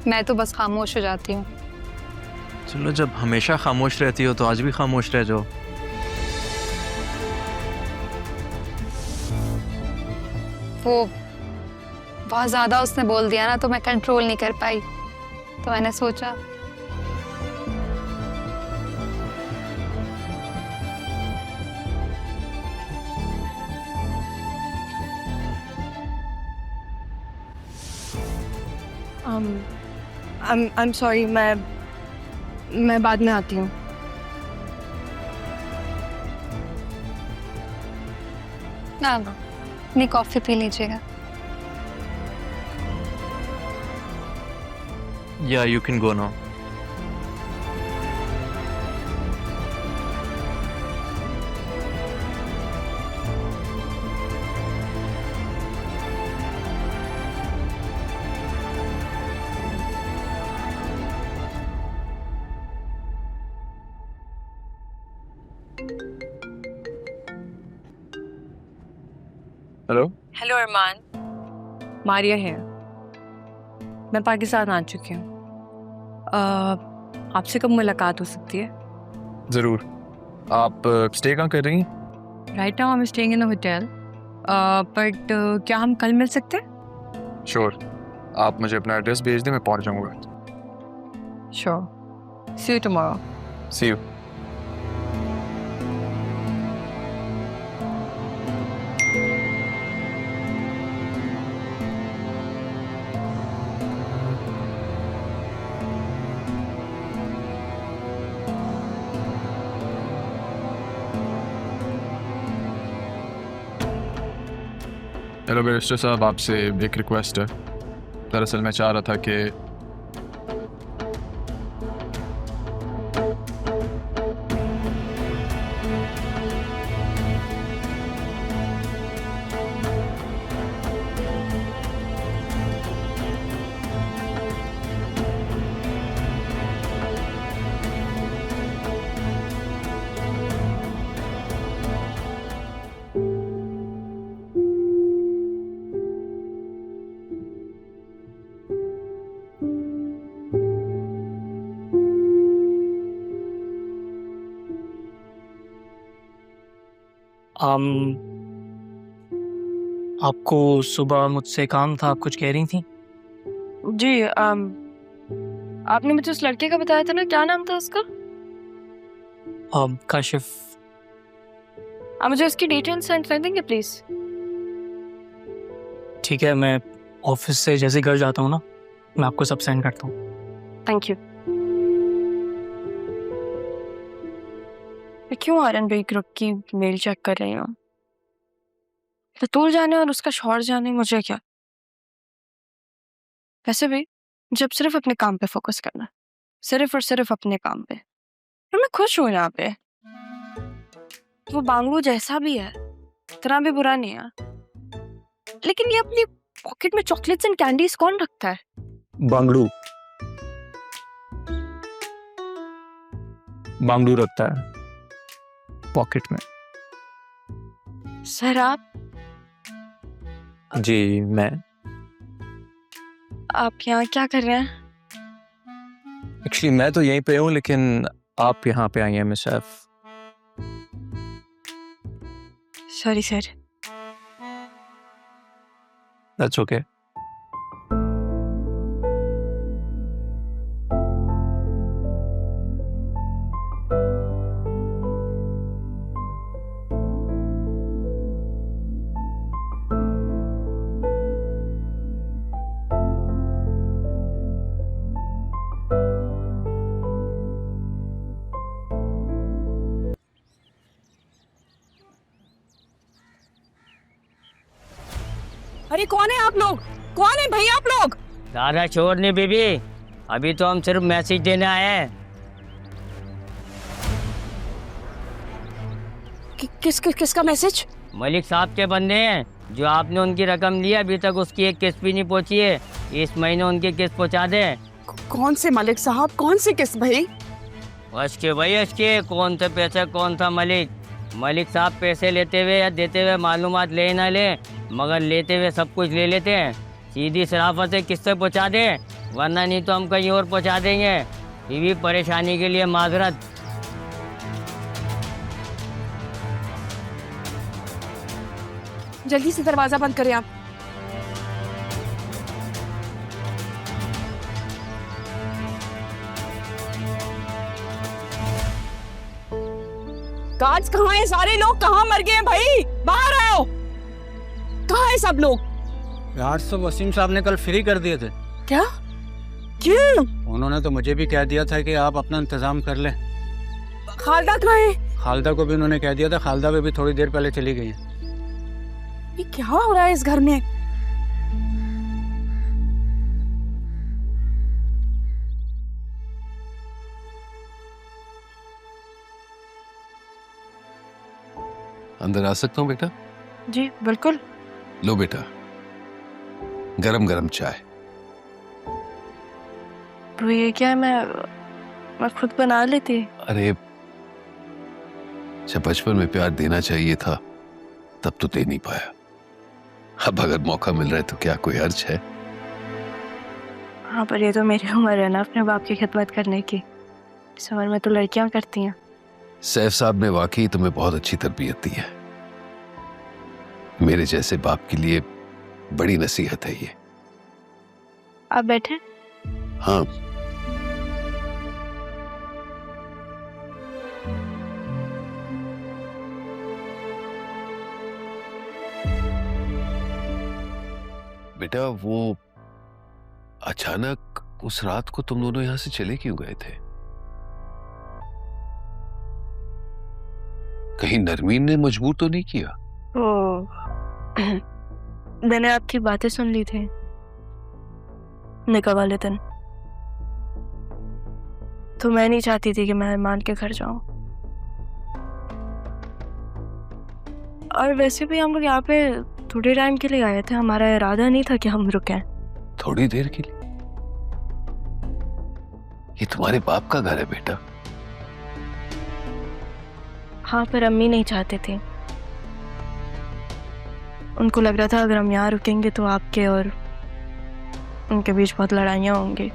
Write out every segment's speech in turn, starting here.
मैं तो बस खामोश हो जाती हूँ। चलो, जब हमेशा खामोश रहती हो तो आज भी खामोश रह जाओ। वो बहुत ज़्यादा उसने बोल दिया ना, तो मैं कंट्रोल नहीं कर पाई, तो मैंने सोचा I'm sorry, मैं बाद में आती हूँ। ना अपनी कॉफ़ी पी लीजिएगा। या you can go now. Hello. Hello Arman, Maria है। मैं पाकिस्तान आ चुकी हूँ। आपसे कब मुलाकात हो सकती है? ज़रूर। आप स्टे कहाँ कर रही हैं? Right now I am staying in a hotel, but क्या हम कल मिल सकते हैं? श्योर। आप मुझे अपना एड्रेस भेज दें, मैं पहुँच जाऊँगा। Sure. See you tomorrow. See you. Hello barrister साहब, आपसे एक रिक्वेस्ट है। दरअसल मैं चाह रहा था कि आपको सुबह मुझसे काम था, आप कुछ कह रही थी? जी, आपने मुझे उस लड़के का बताया था ना, क्या नाम था उसका? काशिफ। आप मुझे उसकी डिटेल्स सेंड कर देंगे प्लीज? ठीक है, मैं ऑफिस से जैसे घर जाता हूँ ना, मैं आपको सब सेंड करता हूँ। Thank you. क्यों आर्यन भाई ग्रुप की मेल चेक कर रही हूँ? बतूल जाने और उसका शौहर जाने, मुझे क्या। वैसे भी जब सिर्फ अपने काम पे फोकस करना, सिर्फ और सिर्फ अपने काम पे, और मैं खुश हूँ यहाँ पे। वो बांगलू जैसा भी है, इतना भी बुरा नहीं है, लेकिन ये अपनी पॉकेट में चॉकलेट्स एंड कैंडीज कौन रखता है? बांगलू रखता है पॉकेट में। सर आप जी, मैं यहाँ क्या कर रहे हैं? एक्चुअली मैं तो यहीं पे हूँ, लेकिन आप यहाँ पे आई हैं miss Saif. Sorry sir. That's okay. अरे कौन है आप लोग? कौन है भाई आप लोग? दादा शोर नहीं बीबी, अभी तो हम सिर्फ मैसेज देने आए हैं। किसका मैसेज? मलिक साहब के बंदे हैं, जो आपने उनकी रकम ली, अभी तक उसकी एक किस्त भी नहीं पहुंची है। इस महीने उनकी किस्त पहुंचा दे। कौन से मलिक साहब, कौन सी किस्त भाई? अशके भाई अशके, कौन थे पैसे, कौन था मलिक? मलिक साहब पैसे लेते हुए या देते हुए मालूमात ले ना ले, मगर लेते हुए सब कुछ ले लेते हैं। सीधी शराफत से किस्त पहुंचा दे, वरना नहीं तो हम कहीं और पहुंचा देंगे। बीवी परेशानी के लिए माजरत। जल्दी से दरवाजा बंद करें आप। गार्ड्स कहाँ हैं? सारे लोग कहाँ मर गए हैं भाई? बाहर आओ। कहाँ हैं सब लोग? गार्ड्स तो वसीम साहब ने कल फ्री कर दिए थे। क्या? क्यों? उन्होंने तो मुझे भी कह दिया था कि आप अपना इंतजाम कर लें। खालदा कहाँ है? खालदा को भी उन्होंने कह दिया था। खालदा भी थोड़ी देर पहले चली गई है। ये क्या हो रहा है इस घर में? अंदर आ सकता हूँ बेटा? जी बिल्कुल। लो बेटा, गरम गरम चाय। तो ये क्या है, मैं खुद बना लेती। अरे जब बचपन में प्यार देना चाहिए था तब तो दे नहीं पाया। अब अगर मौका मिल रहा है तो क्या कोई अर्ज है? हाँ पर ये तो मेरी उम्र है ना अपने बाप की खिदमत करने की। इस उम्र में तो लड़कियां करती हैं। सैफ साहब ने वाकई तुम्हें बहुत अच्छी तरबियत दी है। मेरे जैसे बाप के लिए बड़ी नसीहत है ये। आप बैठे। हाँ, बेटा वो अचानक उस रात को तुम दोनों यहां से चले क्यों गए थे? कहीं नरमीन ने मजबूर तो नहीं किया? मैंने आपकी बातें सुन ली थी निकाह वाले दिन, तो मैं नहीं चाहती थी कि मैं अरमान के घर जाऊं। और वैसे भी हम लोग यहाँ पे थोड़े टाइम के लिए आए थे। हमारा इरादा नहीं था कि हम रुकें। थोड़ी देर के लिए? ये तुम्हारे बाप का घर है बेटा। हाँ पर अम्मी नहीं चाहते थे। उनको लग रहा था अगर हम यहाँ रुकेंगे तो आपके और उनके बीच बहुत लड़ाइयाँ होंगी।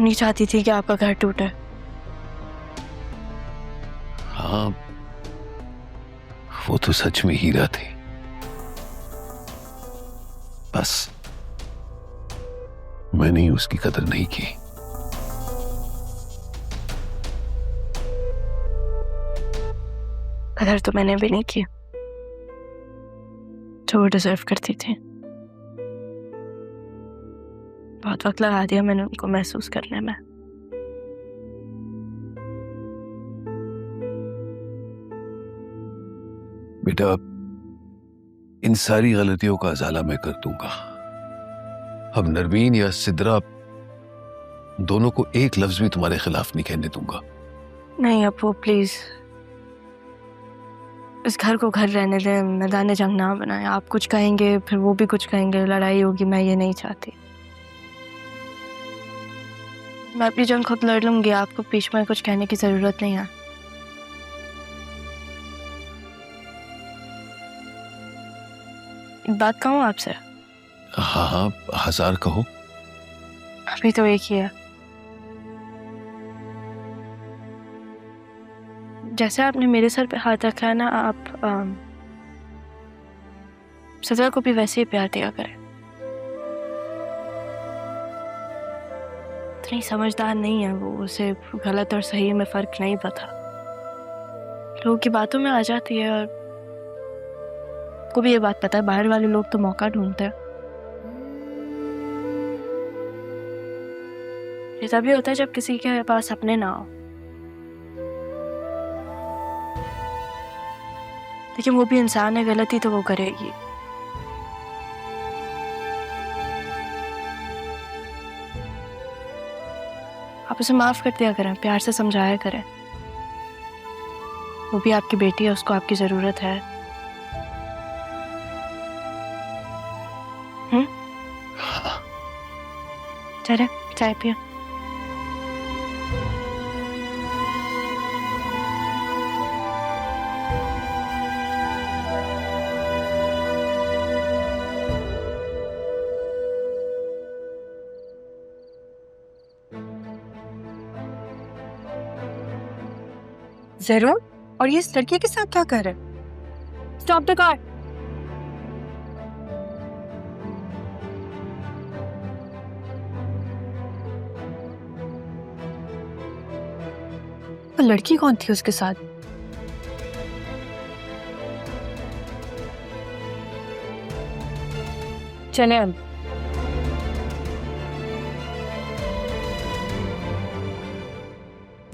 नहीं चाहती थी कि आपका घर टूटे। हाँ, वो तो सच में हीरा थी। बस मैंने ही उसकी कदर नहीं की। कदर तो मैंने भी नहीं की जो वो डिजर्व करती थी। बहुत वक्त लगा दिया मैंने उनको महसूस करने में। बेटा इन सारी गलतियों का अजाला मैं कर दूंगा। अब नरमीन या सिद्रा दोनों को एक लफ्ज भी तुम्हारे खिलाफ नहीं कहने दूंगा। नहीं अपू प्लीज, इस घर को घर रहने दें, मैदान जंग ना बनाए। आप कुछ कहेंगे फिर वो भी कुछ कहेंगे, लड़ाई होगी। मैं ये नहीं चाहती। मैं अपनी जंग खुद लड़ लूंगी, आपको बीच में कुछ कहने की जरूरत नहीं है। एक बात कहूँ आपसे? हाँ हाँ, 1000 कहो। अभी तो एक ही है। जैसे आपने मेरे सर पे हाथ रखा है ना, आप सजा को भी वैसे ही प्यार दिया करें। इतनी समझदार नहीं है वो, उसे गलत और सही में फर्क नहीं पता। लोगों की बातों में आ जाती है। और को भी ये बात पता है बाहर वाले लोग तो मौका ढूंढते हैं। ये तभी होता है जब किसी के पास अपने ना हो। लेकिन वो भी इंसान है, गलती तो वो करेगी। आप उसे माफ कर दिया करें, प्यार से समझाया करें। वो भी आपकी बेटी है, उसको आपकी जरूरत है। चले चाय पियो। जरूर। और ये इस लड़की के साथ क्या कर रहे हैं? Stop the car. वो लड़की कौन थी उसके साथ? चले हम।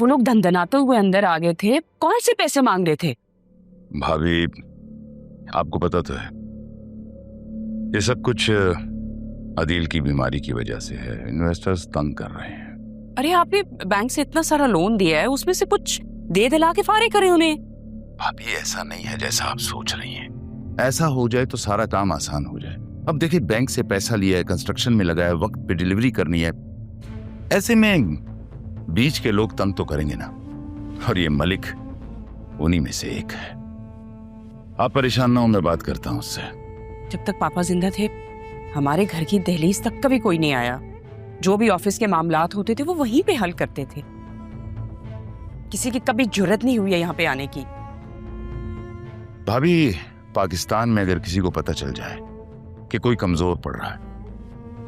वो लोग धंधनाते हुए अंदर आ गए थे, कौन से पैसे मांग रहे थे? भाभी, आपको पता तो है ये सब कुछ अदील की बीमारी की वजह से है। इन्वेस्टर्स तंग कर रहे हैं। अरे आपने बैंक से इतना सारा लोन दिया है, उसमें से कुछ दे दिला के फारे करे उन्हें। भाभी, ऐसा नहीं है जैसा आप सोच रही हैं। ऐसा हो जाए तो सारा काम आसान हो जाए। अब देखिए, बैंक से पैसा लिया है, कंस्ट्रक्शन में लगाया, वक्त पे डिलीवरी करनी है। ऐसे में बीच के लोग तंग तो करेंगे ना, और ये मलिक उन्हीं में से एक है। आप परेशान ना हो, मैं बात करता हूं उससे। जब तक पापा जिंदा थे हमारे घर की दहलीज तक कभी कोई नहीं आया। जो भी ऑफिस के मामलात होते थे वो वहीं पे हल करते थे। किसी की कभी जुर्रत नहीं हुई है यहाँ पे आने की। भाभी, पाकिस्तान में अगर किसी को पता चल जाए कि कोई कमजोर पड़ रहा है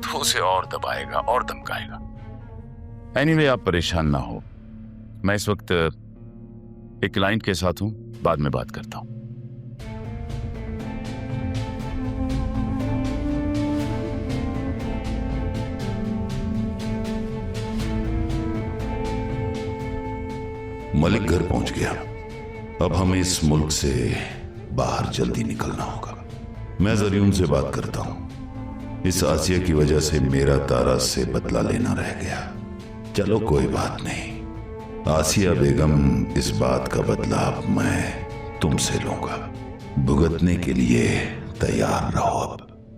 तो उसे और दबाएगा और धमकाएगा। एनीवे, आप परेशान ना हो। मैं इस वक्त एक क्लाइंट के साथ हूं, बाद में बात करता हूं। मलिक घर पहुंच गया। अब हमें इस मुल्क से बाहर जल्दी निकलना होगा। मैं जरिए उनसे बात करता हूं। इस आसिया की वजह से मेरा तारा से बदला लेना रह गया। चलो कोई बात नहीं, आसिया बेगम, इस बात का बदला अब मैं तुमसे लूंगा। भुगतने के लिए तैयार रहो। अब